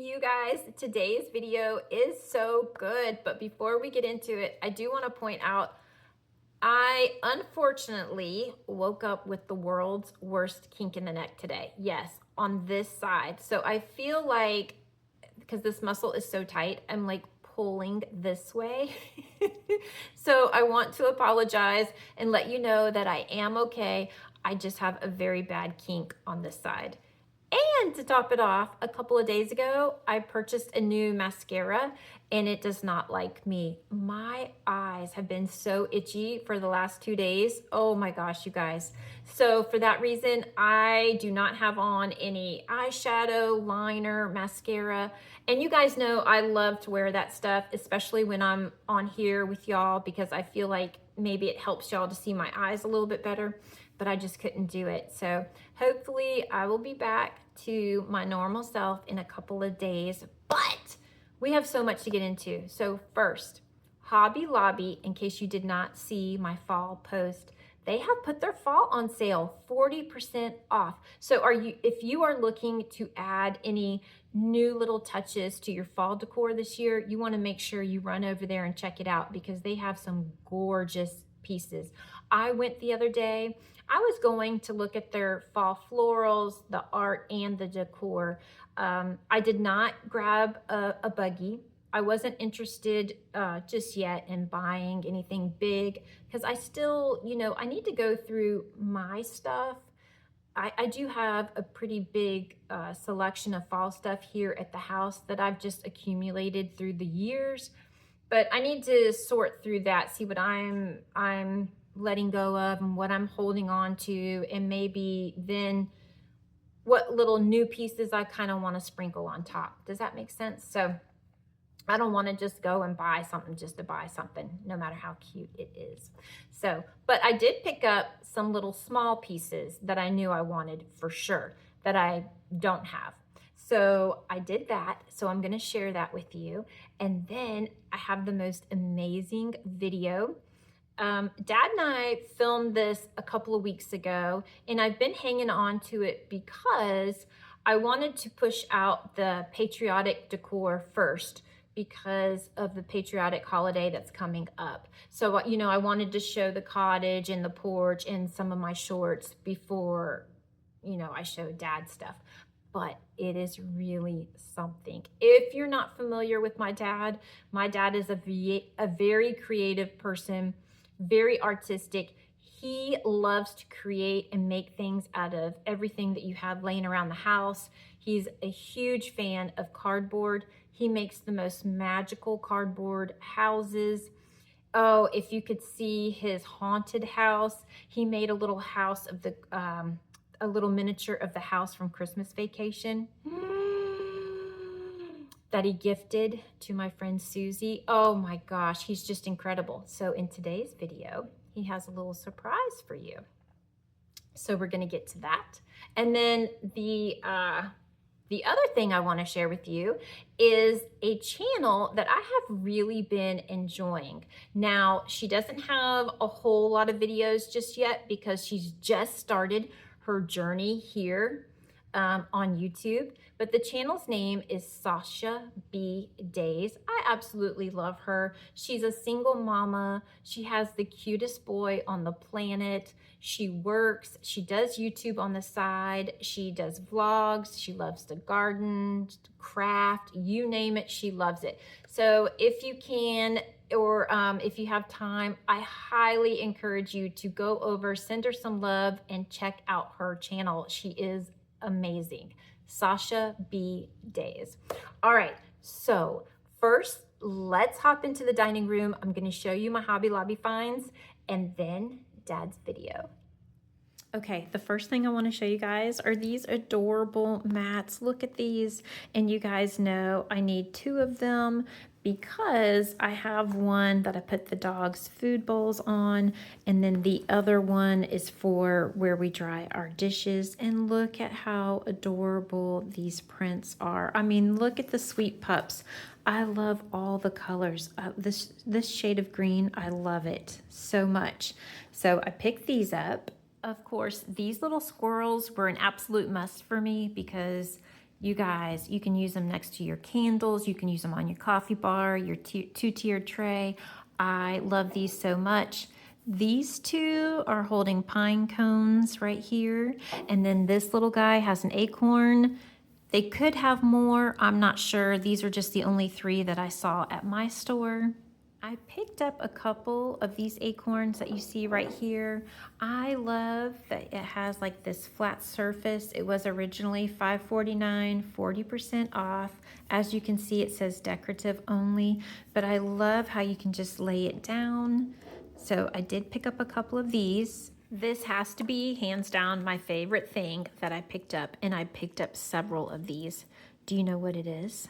you guys. Today's video is so good, but before we get into it, I do want to point out I unfortunately woke up with the world's worst kink in the neck today. Yes, on this side. So I feel like because this muscle is so tight, I'm like pulling this way. So I want to apologize and let you know that I am okay. I just have a very bad kink on this side. And to top it off, a couple of days ago, I purchased a new mascara and it does not like me. My eyes have been so itchy for the last 2 days. Oh my gosh, you guys. So for that reason, I do not have on any eyeshadow, liner, mascara. And you guys know I love to wear that stuff, especially when I'm on here with y'all, because I feel like maybe it helps y'all to see my eyes a little bit better, but I just couldn't do it. So hopefully I will be back to my normal self in a couple of days, but we have so much to get into. So first, Hobby Lobby, in case you did not see my fall post, they have put their fall on sale, 40% off. So if you are looking to add any new little touches to your fall decor this year, you want to make sure you run over there and check it out because they have some gorgeous pieces. I went the other day. I was going to look at their fall florals, the art, and the decor. I did not grab a buggy. I wasn't interested just yet in buying anything big because I still, I need to go through my stuff. I do have a pretty big selection of fall stuff here at the house that I've just accumulated through the years, but I need to sort through that, see what I'm letting go of and what I'm holding on to, and maybe then what little new pieces I kind of want to sprinkle on top. Does that make sense? So I don't want to just go and buy something just to buy something, no matter how cute it is. So, but I did pick up some little small pieces that I knew I wanted for sure that I don't have. So I did that. So I'm going to share that with you. And then I have the most amazing video. Dad and I filmed this a couple of weeks ago, and I've been hanging on to it because I wanted to push out the patriotic decor first because of the patriotic holiday that's coming up. So, I wanted to show the cottage and the porch and some of my shorts before, I showed Dad stuff. But it is really something. If you're not familiar with my dad is a very creative person, very artistic. He loves to create and make things out of everything that you have laying around the house. He's a huge fan of cardboard. He makes the most magical cardboard houses. Oh, if you could see his haunted house, he made a little house of a little miniature of the house from Christmas Vacation that he gifted to my friend Susie. Oh my gosh, he's just incredible. So in today's video, he has a little surprise for you. So we're gonna get to that. And then the other thing I wanna share with you is a channel that I have really been enjoying. Now, she doesn't have a whole lot of videos just yet because she's just started her journey here on YouTube, but the channel's name is Sasha B Days. I absolutely love her. She's a single mama. She has the cutest boy on the planet. She works, she does YouTube on the side. She does vlogs. She loves to garden, craft, you name it, she loves it. So if you can, or if you have time, I highly encourage you to go over, send her some love, and check out her channel. She is amazing. Sasha B Days. All right, so first let's hop into the dining room. I'm going to show you my Hobby Lobby finds and then Dad's video. Okay, the first thing I want to show you guys are these adorable mats. Look at these, and you guys know I need 2 of them because I have one that I put the dog's food bowls on, and then the other one is for where we dry our dishes. And look at how adorable these prints are. I mean, look at the sweet pups. I love all the colors. This shade of green, I love it so much. So I picked these up. Of course, these little squirrels were an absolute must for me because You guys, you can use them next to your candles. You can use them on your coffee bar, your two-tiered tray. I love these so much. These two are holding pine cones right here. And then this little guy has an acorn. They could have more, I'm not sure. These are just the only 3 that I saw at my store. I picked up a couple of these acorns that you see right here. I love that it has like this flat surface. It was originally $5.49, 40% off. As you can see, it says decorative only, but I love how you can just lay it down. So I did pick up a couple of these. This has to be hands down my favorite thing that I picked up, and I picked up several of these. Do you know what it is?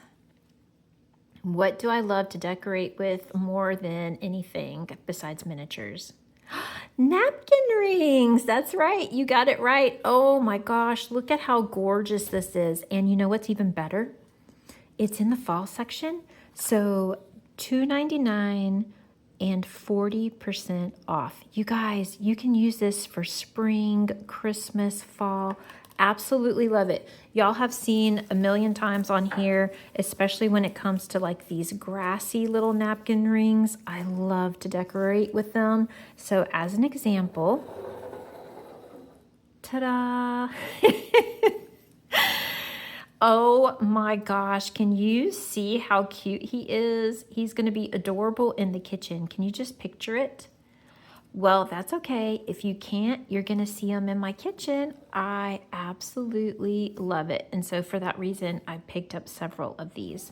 What do I love to decorate with more than anything besides miniatures? Napkin rings. That's right. You got it right. Oh my gosh, look at how gorgeous this is. And you know what's even better? It's in the fall section. So $2.99 and 40% off. You guys, you can use this for spring, Christmas, fall. Absolutely love it. Y'all have seen a million times on here, especially when it comes to like these grassy little napkin rings. I love to decorate with them. So as an example, ta-da! Oh my gosh, can you see how cute he is? He's gonna be adorable in the kitchen. Can you just picture it? Well, that's okay. If you can't, you're gonna see him in my kitchen. I absolutely love it. And so for that reason, I picked up several of these.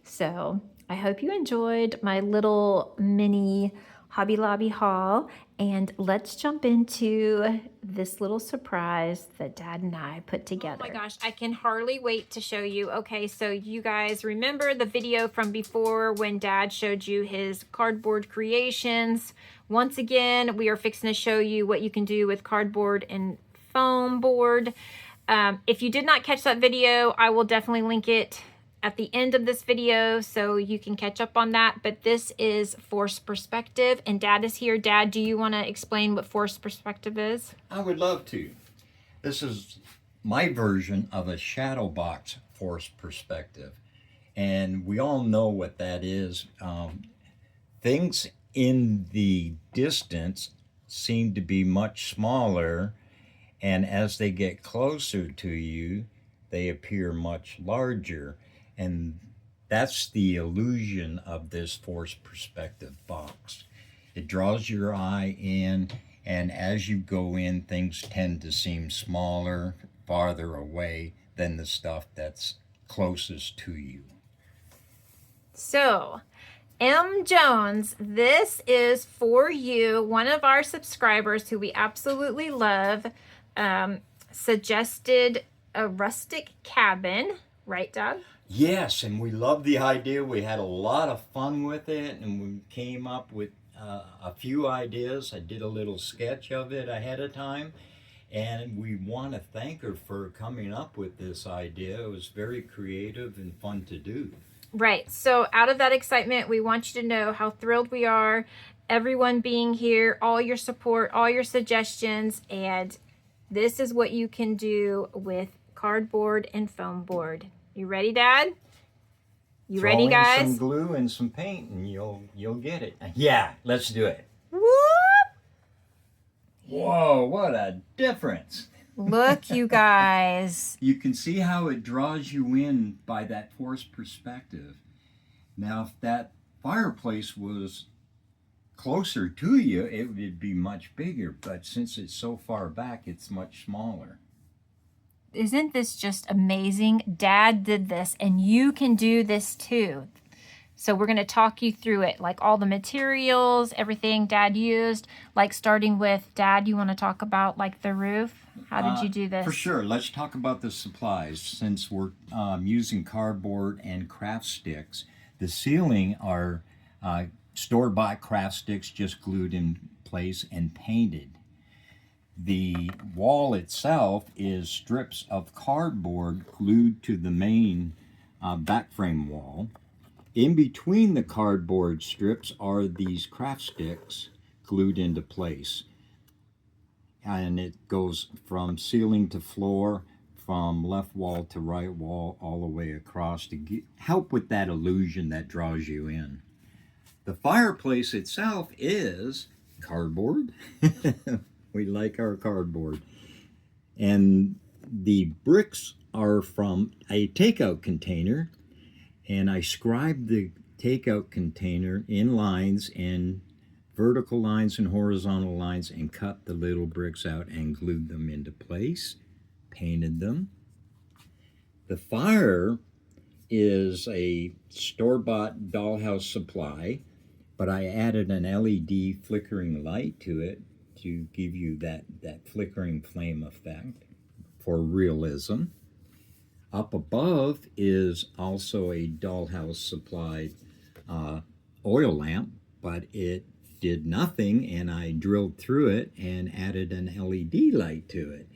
So I hope you enjoyed my little mini Hobby Lobby haul, and let's jump into this little surprise that Dad and I put together. Oh my gosh, I can hardly wait to show you. Okay, so you guys remember the video from before when Dad showed you his cardboard creations. Once again, we are fixing to show you what you can do with cardboard and foam board. If you did not catch that video, I will definitely link it at the end of this video so you can catch up on that. But this is forced perspective, and Dad is here. Dad, do you want to explain what forced perspective is? I would love to. This is my version of a shadow box forced perspective, and we all know what that is. Things in the distance seem to be much smaller, and as they get closer to you, they appear much larger. And that's the illusion of this forced perspective box. It draws your eye in, and as you go in, things tend to seem smaller, farther away than the stuff that's closest to you. So, M. Jones, this is for you. One of our subscribers who we absolutely love suggested a rustic cabin, right, Dad? Yes, and we love the idea. We had a lot of fun with it, and we came up with a few ideas. I did a little sketch of it ahead of time, and we want to thank her for coming up with this idea. It was very creative and fun to do. Right. So out of that excitement, we want you to know how thrilled we are, everyone being here, all your support, all your suggestions, and this is what you can do with cardboard and foam board. You ready, Dad? You ready, guys? Throw in some glue and some paint, and you'll get it. Yeah, let's do it. Whoop! Whoa, what a difference! Look, you guys. You can see how it draws you in by that forced perspective. Now, if that fireplace was closer to you, it would be much bigger, but since it's so far back, it's much smaller. Isn't this just amazing? Dad did this, and you can do this too. So we're going to talk you through it, like all the materials, everything Dad used, like starting with, Dad, you want to talk about like the roof? How did you do this? For sure. Let's talk about the supplies. Since we're using cardboard and craft sticks, the ceiling are store-bought craft sticks just glued in place and painted. The wall itself is strips of cardboard glued to the main back frame wall. In between the cardboard strips are these craft sticks glued into place. And it goes from ceiling to floor, from left wall to right wall all the way across to help with that illusion that draws you in. The fireplace itself is cardboard. We like our cardboard. And the bricks are from a takeout container, and I scribed the takeout container in lines and vertical lines and horizontal lines and cut the little bricks out and glued them into place, painted them. The fire is a store-bought dollhouse supply, but I added an LED flickering light to it to give you that flickering flame effect for realism. Up above is also a dollhouse supplied oil lamp, but it did nothing, and I drilled through it and added an LED light to it.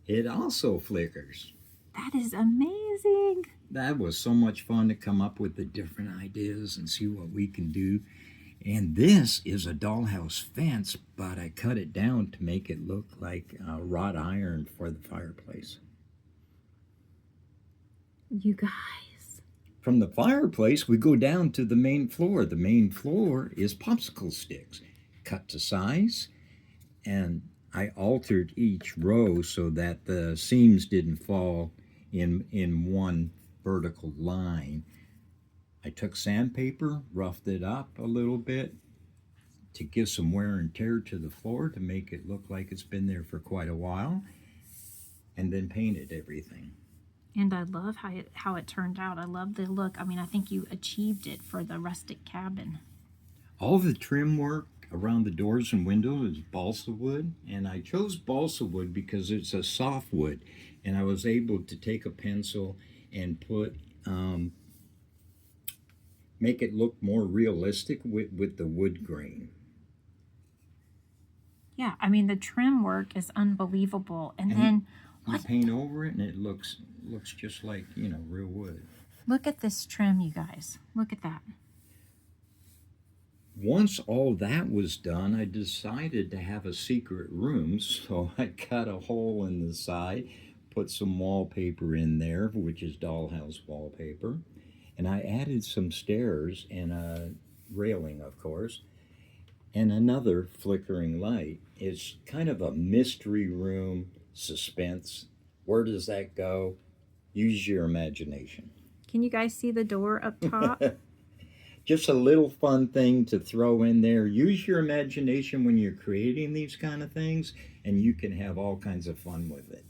It also flickers. That is amazing. That was so much fun to come up with the different ideas and see what we can do. And this is a dollhouse fence, but I cut it down to make it look like wrought iron for the fireplace. You guys. From the fireplace, we go down to the main floor. The main floor is popsicle sticks, cut to size, and I altered each row so that the seams didn't fall in one vertical line. I took sandpaper, roughed it up a little bit to give some wear and tear to the floor to make it look like it's been there for quite a while, and then painted everything. And I love how it turned out. I love the look. I mean, I think you achieved it for the rustic cabin. All the trim work around the doors and windows is balsa wood, and I chose balsa wood because it's a soft wood, and I was able to take a pencil and put make it look more realistic with the wood grain. Yeah, I mean, the trim work is unbelievable. And then you paint over it, and it looks just like, real wood. Look at this trim, you guys. Look at that. Once all that was done, I decided to have a secret room, so I cut a hole in the side, put some wallpaper in there, which is dollhouse wallpaper, and I added some stairs and a railing, of course, and another flickering light. It's kind of a mystery room, suspense. Where does that go? Use your imagination. Can you guys see the door up top? Just a little fun thing to throw in there. Use your imagination when you're creating these kind of things, and you can have all kinds of fun with it.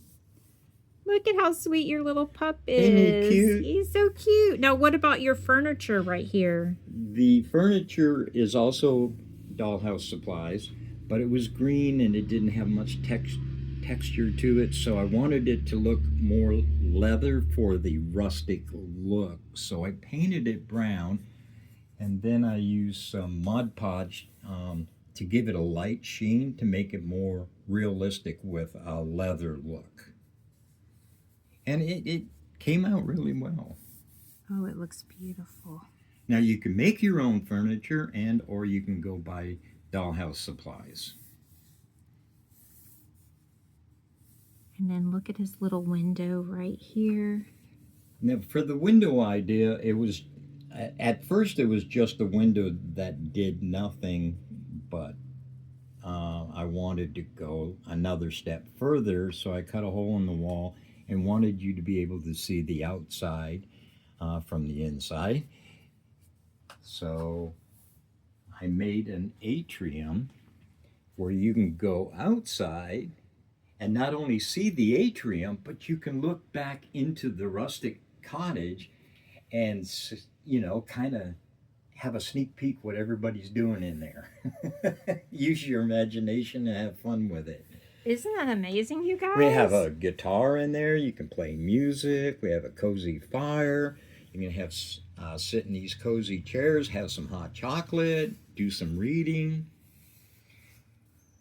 Look at how sweet your little pup is. Isn't he cute? He's so cute. Now, what about your furniture right here? The furniture is also dollhouse supplies, but it was green and it didn't have much texture to it, so I wanted it to look more leather for the rustic look. So I painted it brown, and then I used some Mod Podge to give it a light sheen to make it more realistic with a leather look. And it came out really well. Oh, it looks beautiful. Now you can make your own furniture, or you can go buy dollhouse supplies. And then look at his little window right here. Now for the window idea, at first it was just a window that did nothing, but I wanted to go another step further, so I cut a hole in the wall and wanted you to be able to see the outside from the inside. So I made an atrium where you can go outside and not only see the atrium, but you can look back into the rustic cottage and, kind of have a sneak peek what everybody's doing in there. Use your imagination and have fun with it. Isn't that amazing, you guys? We have a guitar in there. You can play music. We have a cozy fire. You can have sit in these cozy chairs, have some hot chocolate, do some reading.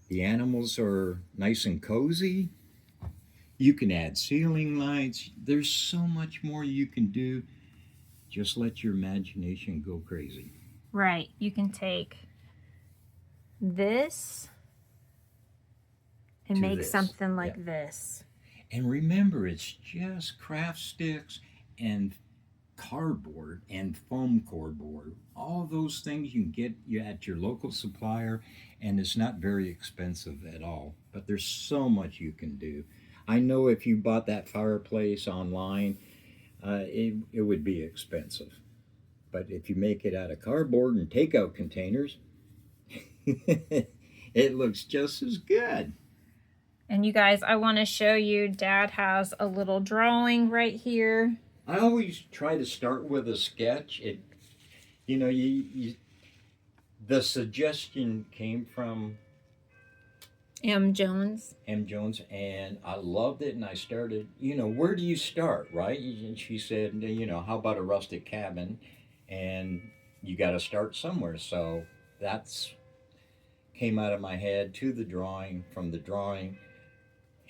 The animals are nice and cozy. You can add ceiling lights. There's so much more you can do. Just let your imagination go crazy. Right. You can take this and make something like this. And remember, it's just craft sticks and cardboard and foam cardboard. All those things you can get you at your local supplier, and it's not very expensive at all. But there's so much you can do. I know if you bought that fireplace online, it would be expensive. But if you make it out of cardboard and takeout containers, it looks just as good. And you guys, I want to show you, Dad has a little drawing right here. I always try to start with a sketch. You know, the suggestion came from M. Jones. M. Jones, and I loved it. And I started, where do you start, right? And she said, how about a rustic cabin? And you got to start somewhere. So that's came out of my head to the drawing, from the drawing.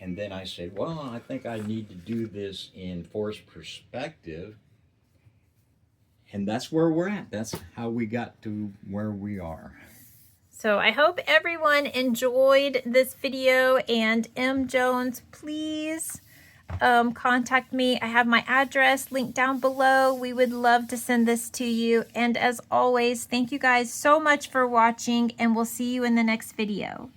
And then I said, well, I think I need to do this in forced perspective. And that's where we're at. That's how we got to where we are. So I hope everyone enjoyed this video, and M. Jones, please contact me. I have my address linked down below. We would love to send this to you. And as always, thank you guys so much for watching, and we'll see you in the next video.